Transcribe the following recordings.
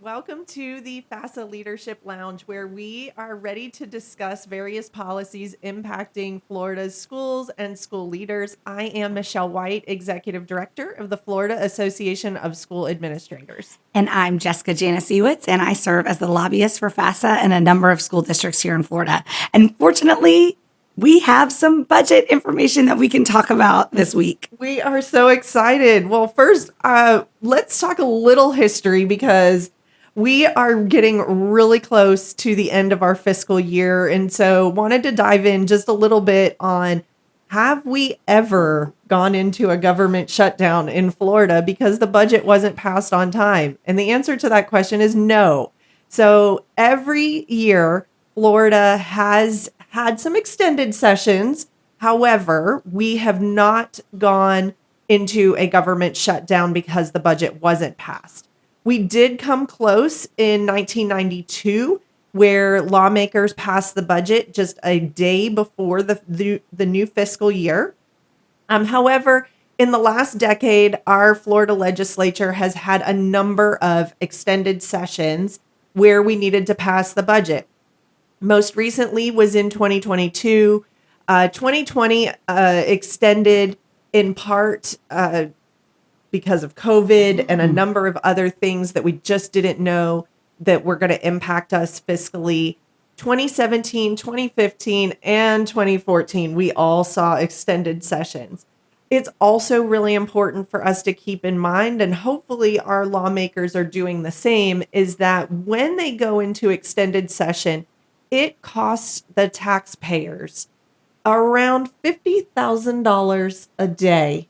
Welcome to the FASA Leadership Lounge, where we are ready to discuss various policies impacting Florida's schools and school leaders. I am Michelle White, Executive Director of the Florida Association of School Administrators. And I'm Jessica Janisiewicz, and I serve as the lobbyist for FASA in a number of school districts here in Florida. And fortunately, we have some budget information that we can talk about this week. We are so excited. Well, first, let's talk a little history because we are getting really close to the end of our fiscal year. And so wanted to dive in just a little bit on, have we ever gone into a government shutdown in Florida because the budget wasn't passed on time? And the answer to that question is no. So every year, Florida has had some extended sessions. However, we have not gone into a government shutdown because the budget wasn't passed. We did come close in 1992, where lawmakers passed the budget just a day before the new fiscal year. However, in the last decade, our Florida legislature has had a number of extended sessions where we needed to pass the budget. Most recently was in 2022. 2020 extended in part because of COVID and a number of other things that we just didn't know that were going to impact us fiscally. 2017, 2015, and 2014, we all saw extended sessions. It's also really important for us to keep in mind, and hopefully our lawmakers are doing the same, is that when they go into extended session, it costs the taxpayers around $50,000 a day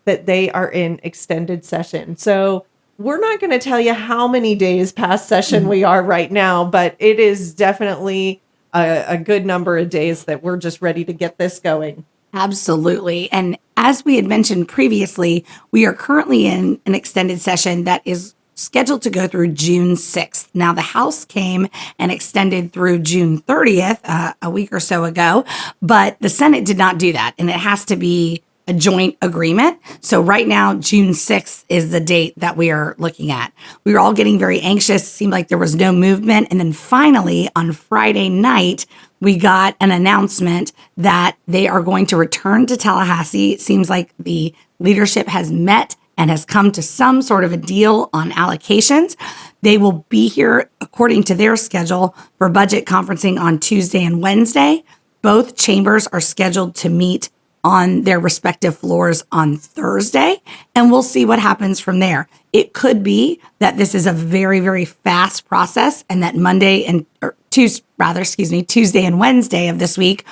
that they are in extended session. So we're not going to tell you how many days past session we are right now, but it is definitely a good number of days that we're just ready to get this going. Absolutely. And as we had mentioned previously, we are currently in an extended session that is scheduled to go through June 6th. Now, the House came and extended through June 30th, a week or so ago, but the Senate did not do that. And it has to be a joint agreement. So right now, June 6th is the date that we are looking at. We were all getting very anxious. It seemed like there was no movement. And then finally, on Friday night, we got an announcement that they are going to return to Tallahassee. It seems like the leadership has met and has come to some sort of a deal on allocations. They will be here according to their schedule for budget conferencing on Tuesday and Wednesday. Both chambers are scheduled to meet on their respective floors on Thursday, and we'll see what happens from there. It could be that this is a very, very fast process and that Tuesday and Wednesday of this week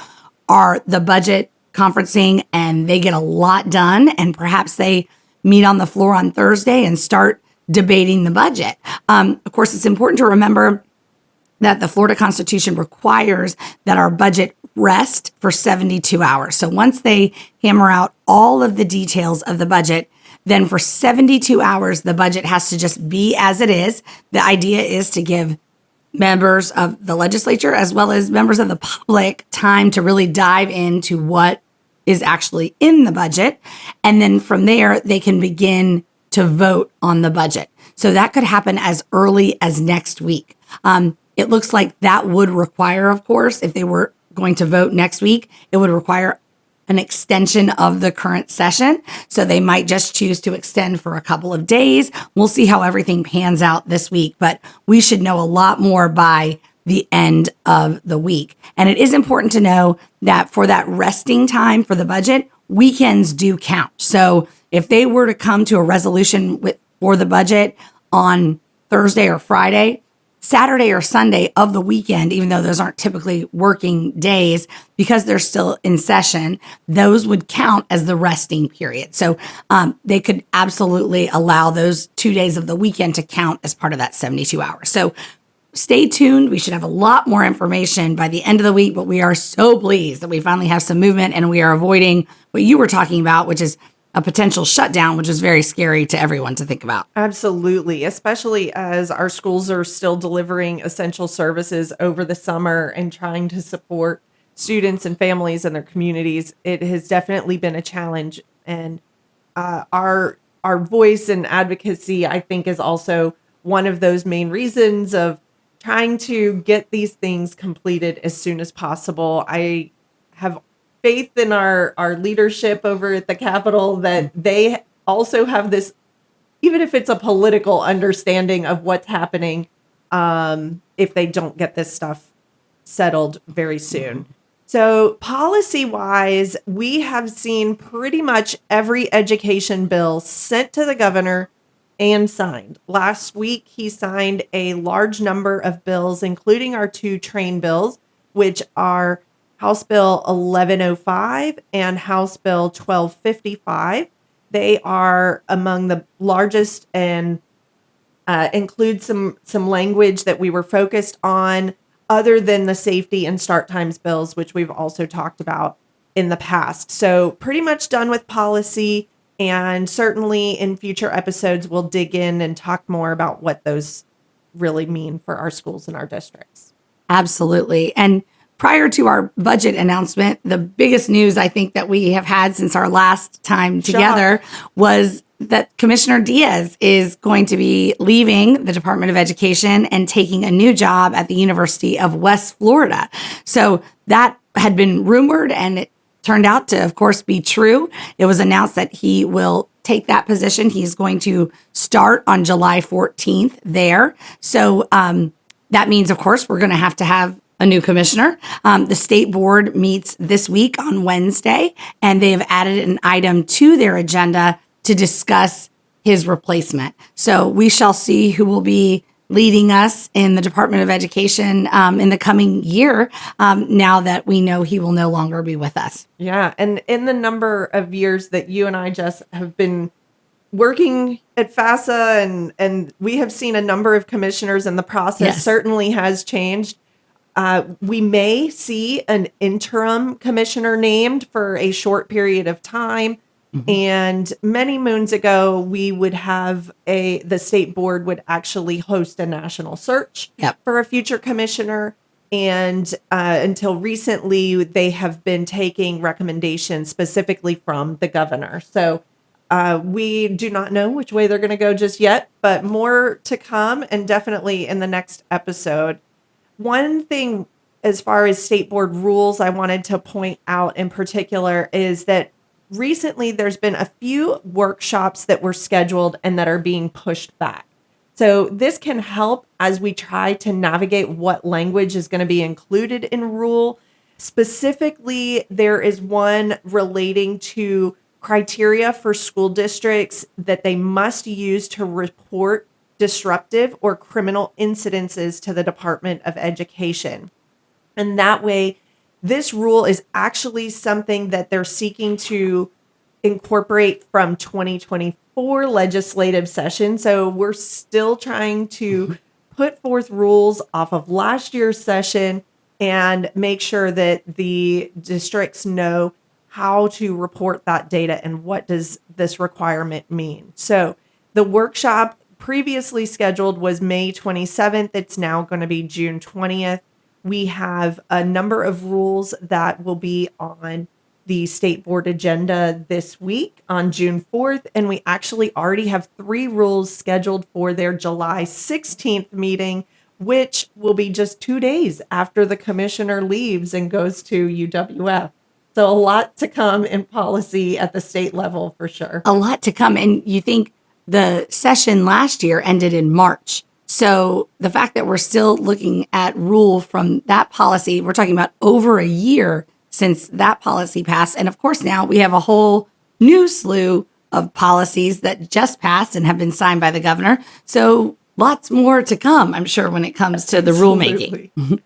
are the budget conferencing and they get a lot done, and perhaps they meet on the floor on Thursday and start debating the budget. Of course, it's important to remember that the Florida Constitution requires that our budget rest for 72 hours. So once they hammer out all of the details of the budget, then for 72 hours, the budget has to just be as it is. The idea is to give members of the legislature as well as members of the public time to really dive into what is actually in the budget. And then from there, they can begin to vote on the budget. So that could happen as early as next week. It looks like that would require, of course, if they were going to vote next week, it would require an extension of the current session. So they might just choose to extend for a couple of days. We'll see how everything pans out this week, but we should know a lot more by the end of the week. And it is important to know that for that resting time for the budget, weekends do count. So if they were to come to a resolution for the budget on Thursday or Friday, Saturday or Sunday of the weekend, even though those aren't typically working days, because they're still in session, those would count as the resting period. So they could absolutely allow those 2 days of the weekend to count as part of that 72 hours. So stay tuned. We should have a lot more information by the end of the week, but we are so pleased that we finally have some movement and we are avoiding what you were talking about, which is a potential shutdown, which is very scary to everyone to think about. Absolutely, especially as our schools are still delivering essential services over the summer and trying to support students and families and their communities. It has definitely been a challenge, and our voice and advocacy, I think, is also one of those main reasons of trying to get these things completed as soon as possible. I have faith in our leadership over at the Capitol that they also have this, even if it's a political understanding of what's happening, if they don't get this stuff settled very soon. So, policy wise, we have seen pretty much every education bill sent to the governor and signed. Last week, he signed a large number of bills, including our two train bills, which are House Bill 1105 and House Bill 1255. They are among the largest and include some language that we were focused on other than the safety and start times bills, which we've also talked about in the past. So pretty much done with policy, and certainly in future episodes, we'll dig in and talk more about what those really mean for our schools and our districts. Absolutely. And prior to our budget announcement, the biggest news I think that we have had since our last time together was that Commissioner Diaz is going to be leaving the Department of Education and taking a new job at the University of West Florida. So that had been rumored, and it turned out to, of course, be true. It was announced that he will take that position. He's going to start on July 14th there. So that means, of course, we're going to have a new commissioner. The state board meets this week on Wednesday, and they have added an item to their agenda to discuss his replacement. So we shall see who will be leading us in the Department of Education in the coming year, now that we know he will no longer be with us. Yeah. And in the number of years that you and I just have been working at FASA, and we have seen a number of commissioners, and the process certainly has changed. We may see an interim commissioner named for a short period of time. And many moons ago, we would have the state board would actually host a national search for a future commissioner. And until recently, they have been taking recommendations specifically from the governor. So we do not know which way they're going to go just yet, but more to come, and definitely in the next episode. One thing as far as state board rules I wanted to point out in particular is that recently there's been a few workshops that were scheduled and that are being pushed back. So this can help as we try to navigate what language is going to be included in rule. Specifically, there is one relating to criteria for school districts that they must use to report disruptive or criminal incidences to the Department of Education. And that way, this rule is actually something that they're seeking to incorporate from 2024 legislative session. So we're still trying to put forth rules off of last year's session and make sure that the districts know how to report that data and what does this requirement mean. So the workshop previously scheduled was May 27th. It's now going to be June 20th. We have a number of rules that will be on the state board agenda this week on June 4th. And we actually already have 3 rules scheduled for their July 16th meeting, which will be just 2 days after the commissioner leaves and goes to UWF. So a lot to come in policy at the state level for sure. A lot to come. And you think the session last year ended in March. So the fact that we're still looking at rule from that policy, we're talking about over a year since that policy passed. And of course, now we have a whole new slew of policies that just passed and have been signed by the governor. So lots more to come, I'm sure, when it comes to the rulemaking.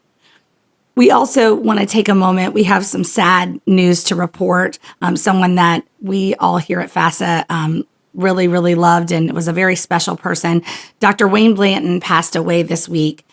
We also want to take a moment. We have some sad news to report. Someone that we all here at FASA really, really loved, and was a very special person. Dr. Wayne Blanton passed away this week.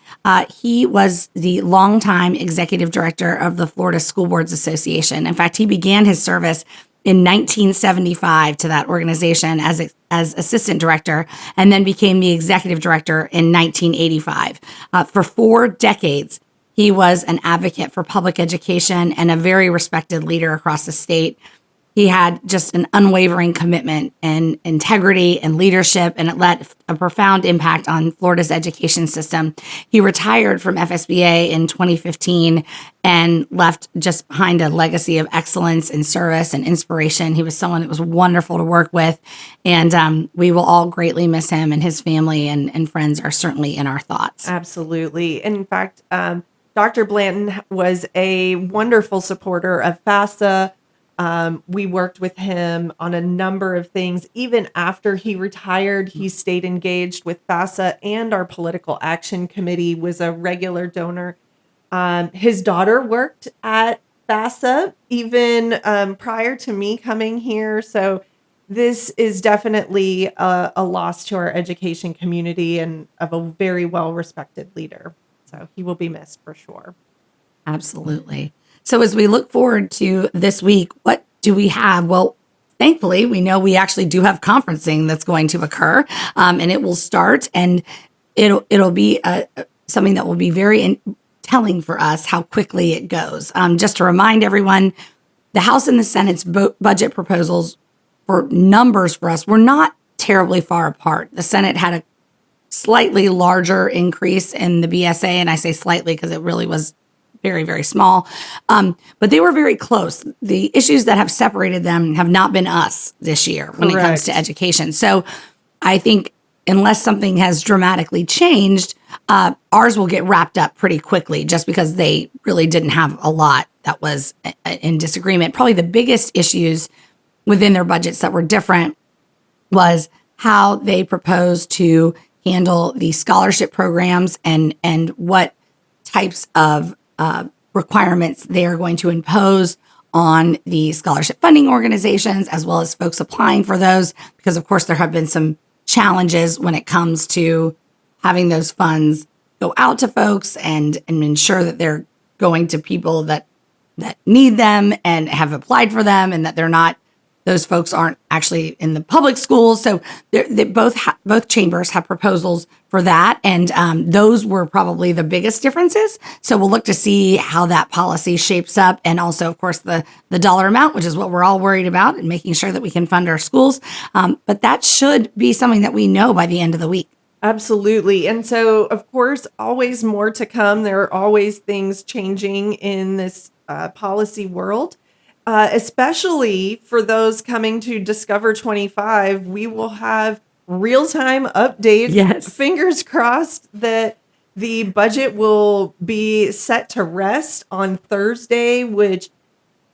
He was the longtime executive director of the Florida School Boards Association. In fact, he began his service in 1975 to that organization as assistant director, and then became the executive director in 1985. For 4 decades, he was an advocate for public education and a very respected leader across the state. He had just an unwavering commitment and integrity and leadership, and it left a profound impact on Florida's education system. He retired from FSBA in 2015 and left just behind a legacy of excellence and service and inspiration. He was someone that was wonderful to work with, and we will all greatly miss him, and his family and friends are certainly in our thoughts. Absolutely. In fact, Dr. Blanton was a wonderful supporter of FASA. We worked with him on a number of things. Even after he retired, he stayed engaged with FASA, and our political action committee was a regular donor. His daughter worked at FASA even prior to me coming here. So this is definitely a loss to our education community and of a very well respected leader. So he will be missed for sure. Absolutely. So as we look forward to this week, what do we have? Well, thankfully, we know we actually do have conferencing that's going to occur, and it will start, and it'll be something that will be very telling for us how quickly it goes. Just to remind everyone, the House and the Senate's budget proposals for numbers for us were not terribly far apart. The Senate had a slightly larger increase in the BSA, and I say slightly because it really was very, very small. But they were very close. The issues that have separated them have not been us this year when it comes to Correct. education. So I think unless something has dramatically changed, ours will get wrapped up pretty quickly just because they really didn't have a lot that was in disagreement. Probably the biggest issues within their budgets that were different was how they proposed to handle the scholarship programs and what types of requirements they are going to impose on the scholarship funding organizations, as well as folks applying for those, because of course there have been some challenges when it comes to having those funds go out to folks and ensure that they're going to people that need them and have applied for them, and that those folks aren't actually in the public schools. So both chambers have proposals for that, and those were probably the biggest differences. So we'll look to see how that policy shapes up, and also, of course, the dollar amount, which is what we're all worried about, and making sure that we can fund our schools. But that should be something that we know by the end of the week. Absolutely. And so, of course, always more to come. There are always things changing in this policy world. Especially for those coming to Discover 25, we will have real-time updates. Yes. Fingers crossed that the budget will be set to rest on Thursday, which,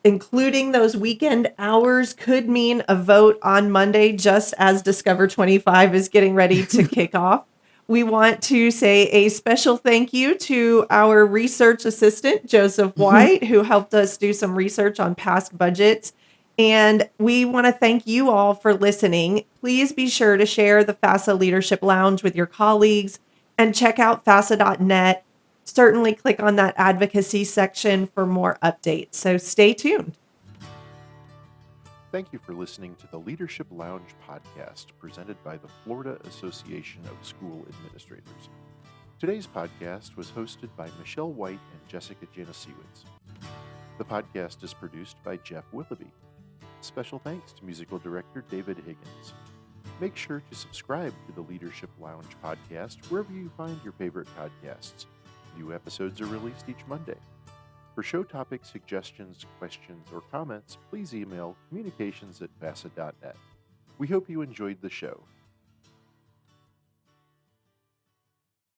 including those weekend hours, could mean a vote on Monday, just as Discover 25 is getting ready to kick off. We want to say a special thank you to our research assistant, Joseph White, who helped us do some research on past budgets. And we want to thank you all for listening. Please be sure to share the FASA Leadership Lounge with your colleagues and check out FASA.net. Certainly click on that advocacy section for more updates. So stay tuned. Thank you for listening to the Leadership Lounge podcast presented by the Florida Association of School Administrators. Today's podcast was hosted by Michelle White and Jessica Janasiewicz. The podcast is produced by Jeff Willoughby. Special thanks to musical director David Higgins. Make sure to subscribe to the Leadership Lounge podcast wherever you find your favorite podcasts. New episodes are released each Monday. For show topic suggestions, questions, or comments, please email communications@fasa.net. We hope you enjoyed the show.